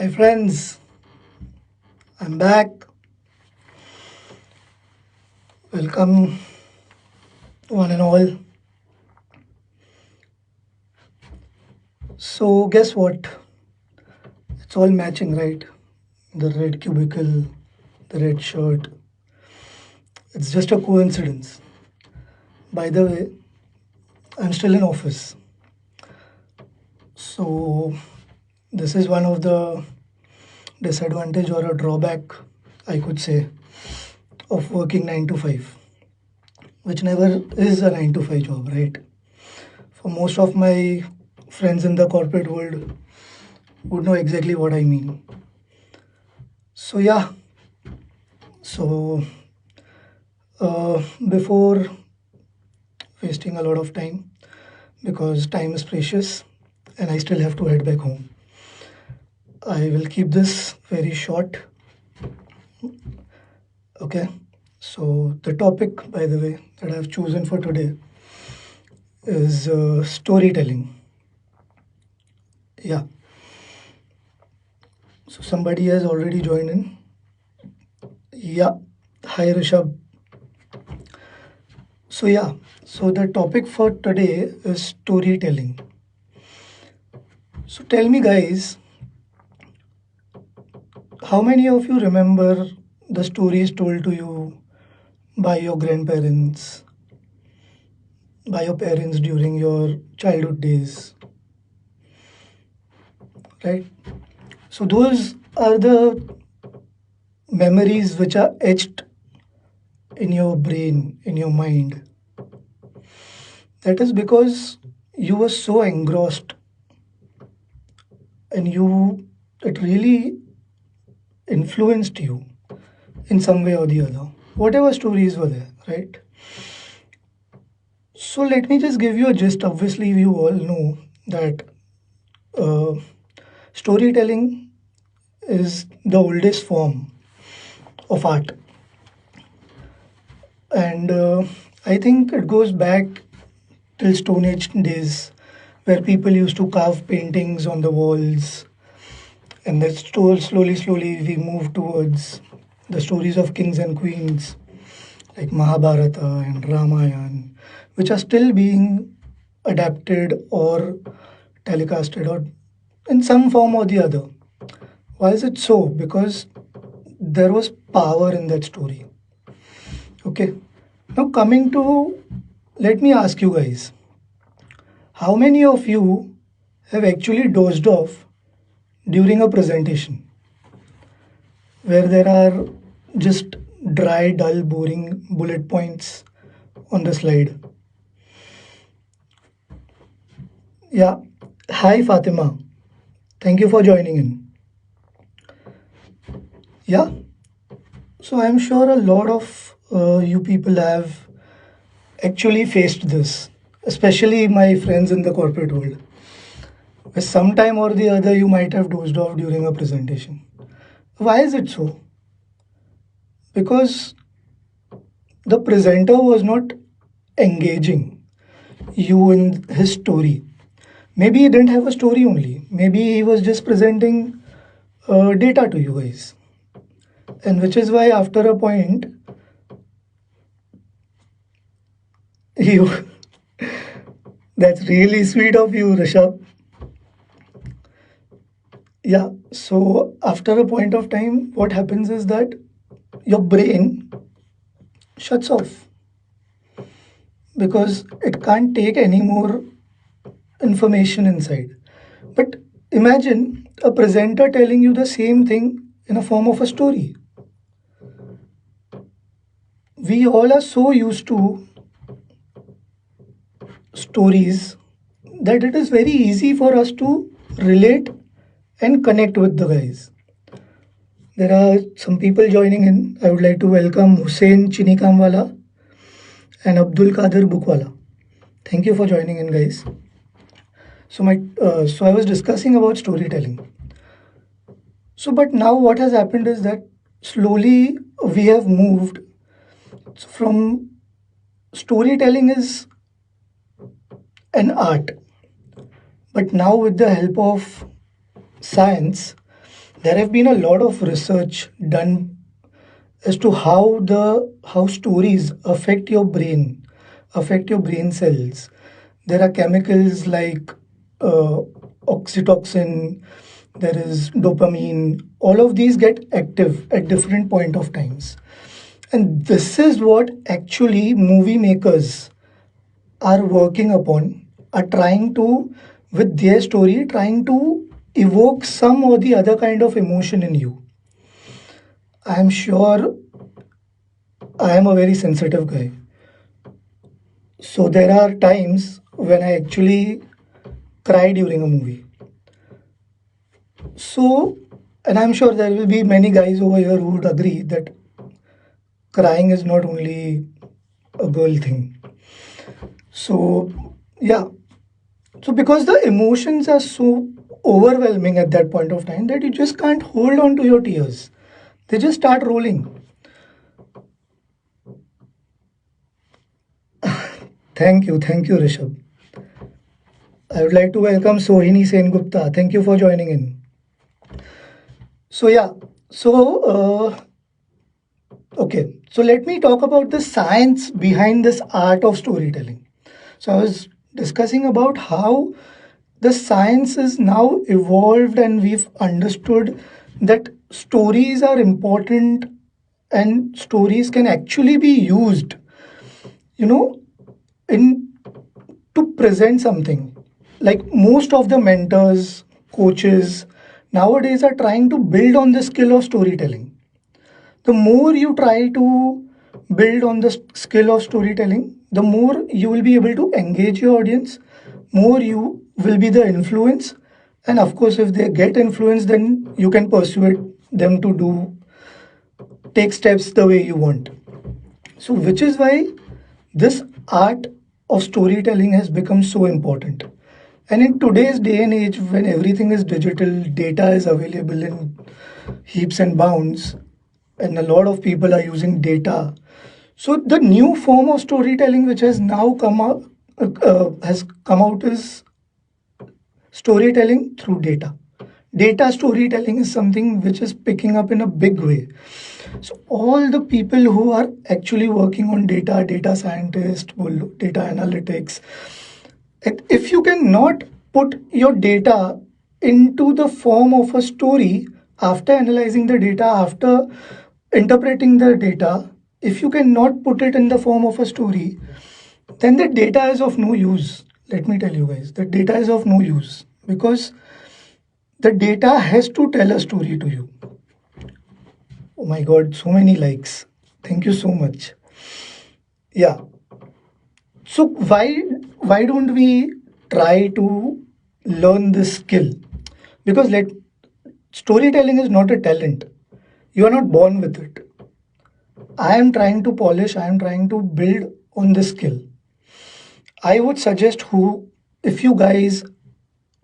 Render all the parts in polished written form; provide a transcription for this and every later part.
Hi friends, I'm back. Welcome one and all. So guess what? It's all matching, right? The red cubicle, the red shirt. It's just a coincidence. By the way, I'm still in office. So this is one of the disadvantage or a drawback, I could say, of working 9 to 5, which never is a 9 to 5 job, right? For most of my friends in the corporate world would know exactly what I mean. So yeah, so before wasting a lot of time, because time is precious and I still have to head back home, I will keep this very short. Okay, so the topic, by the way, that I've chosen for today is storytelling. Yeah, so somebody has already joined in. Yeah, hi Rishabh. So yeah, so the topic for today is storytelling. So tell me, guys, how many of you remember the stories told to you by your grandparents, by your parents during your childhood days, right? So those are the memories which are etched in your brain, in your mind. That is because you were so engrossed and it really influenced you in some way or the other. Whatever stories were there, right? So let me just give you a gist. Obviously, you all know that uh, storytelling is the oldest form of art, and I think it goes back till Stone Age days, where people used to carve paintings on the walls, and then slowly we move towards the stories of kings and queens like Mahabharata and Ramayana, which are still being adapted or telecasted or in some form or the other. Why is it so? Because there was power in that story. Okay. Now, coming to, let me ask you guys, how many of you have actually dozed off during a presentation where there are just dry, dull, boring bullet points on the slide? Yeah. Hi, Fatima. Thank you for joining in. Yeah. So I'm sure a lot of you people have actually faced this, especially my friends in the corporate world. Where sometime or the other you might have dozed off during a presentation. Why is it so? Because the presenter was not engaging you in his story. Maybe he didn't have a story only. Maybe he was just presenting data to you guys. And which is why after a point, you that's really sweet of you, Rishabh. Yeah, so after a point of time, what happens is that your brain shuts off because it can't take any more information inside. But imagine a presenter telling you the same thing in a form of a story. We all are so used to stories that it is very easy for us to relate and connect with the guys. There are some people joining in. I would like to welcome Hussein Chinikamwala and Abdul Kadir Bukwala. Thank you for joining in, guys. So I was discussing about storytelling. So, but now what has happened is that slowly we have moved from storytelling is an art, but now with the help of science, There have been a lot of research done as to how stories affect your brain cells. There are chemicals like uh, oxytocin, there is dopamine. All of these get active at different point of times, and this is what actually movie makers are working upon, are trying to, with their story, trying to evoke some or the other kind of emotion in you. I am sure I am a very sensitive guy. So there are times when I actually cry during a movie. So, and I'm sure there will be many guys over here who would agree that crying is not only a girl thing. So, yeah. So, because the emotions are so overwhelming at that point of time that you just can't hold on to your tears, they just start rolling. Thank you, Rishabh. I would like to welcome Sohini Sen Gupta. Thank you for joining in. So yeah, okay. So let me talk about the science behind this art of storytelling. So I was discussing about how the science is now evolved and we've understood that stories are important and stories can actually be used, you know, in to present something. Like most of the mentors, coaches nowadays are trying to build on the skill of storytelling. The more you try to build on the skill of storytelling, the more you will be able to engage your audience, more you will be the influence. And of course, if they get influence, then you can persuade them to take steps the way you want. So, which is why this art of storytelling has become so important. And in today's day and age, when everything is digital, data is available in heaps and bounds, and a lot of people are using data. So the new form of storytelling, which has now come out, is storytelling through data. Data storytelling is something which is picking up in a big way. So all the people who are actually working on data, data scientists, data analytics, if you cannot put your data into the form of a story after analyzing the data, after interpreting the data, if you cannot put it in the form of a story, then the data is of no use. Let me tell you guys, the data is of no use because the data has to tell a story to you. Oh my god, so many likes. Thank you so much. Yeah. So why don't we try to learn this skill? Because let storytelling is not a talent. You are not born with it. I am trying to polish, I am trying to build on this skill. I would suggest who if you guys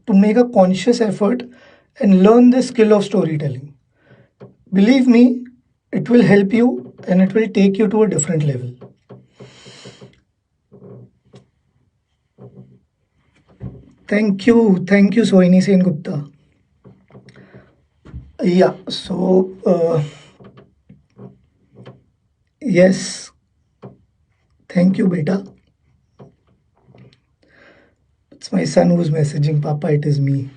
to make a conscious effort and learn the skill of storytelling. Believe me, it will help you and it will take you to a different level. Thank you, Sohini Sen Gupta. Yeah, so yes, thank you, beta. It's my son who's messaging, Papa, it is me.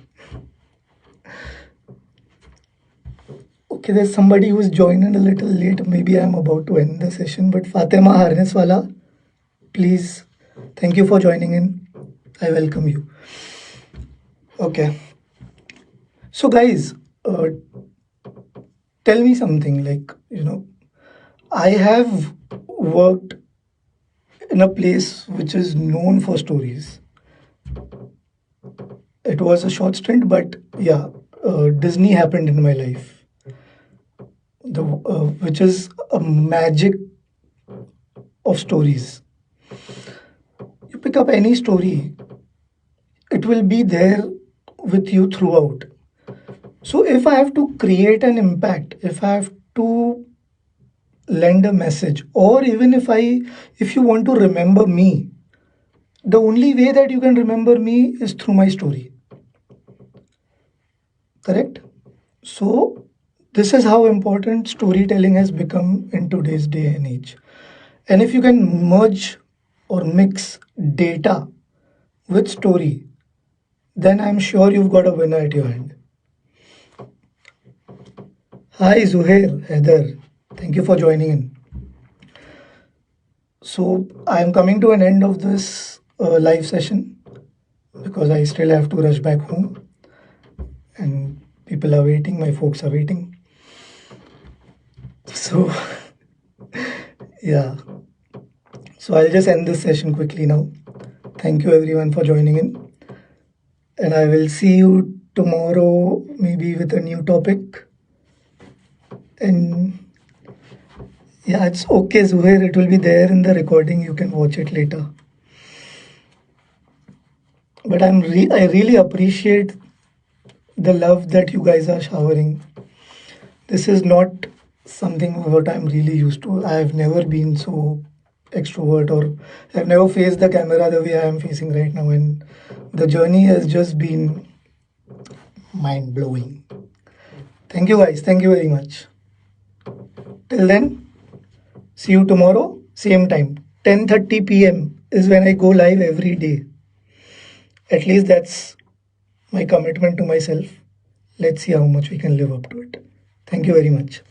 Okay, there's somebody who's joined in a little late. Maybe I'm about to end the session, but Fatima Harneswala, please, thank you for joining in. I welcome you. Okay. So, guys, tell me something like, I have worked in a place which is known for stories. It was a short stint, but yeah, Disney happened in my life, which is a magic of stories. You pick up any story, it will be there with you throughout. So if I have to create an impact, if I have to lend a message, or even if you want to remember me, the only way that you can remember me is through my story. Correct? So, this is how important storytelling has become in today's day and age. And if you can merge or mix data with story, then I'm sure you've got a winner at your hand. Hi, Zuhair, Heather. Thank you for joining in. So, I'm coming to an end of this live session because I still have to rush back home and people are waiting, my folks are waiting. So, yeah. So, I'll just end this session quickly now. Thank you everyone for joining in. And I will see you tomorrow, maybe with a new topic. And yeah, it's okay, Zuhair. It will be there in the recording. You can watch it later. But I really appreciate the love that you guys are showering. This is not something what I'm really used to. I've never been so extrovert, or I've never faced the camera the way I am facing right now, and the journey has just been mind blowing. Thank you guys. Thank you very much. Till then, see you tomorrow, same time. 10:30 p.m. is when I go live every day. At least that's my commitment to myself. Let's see how much we can live up to it. Thank you very much.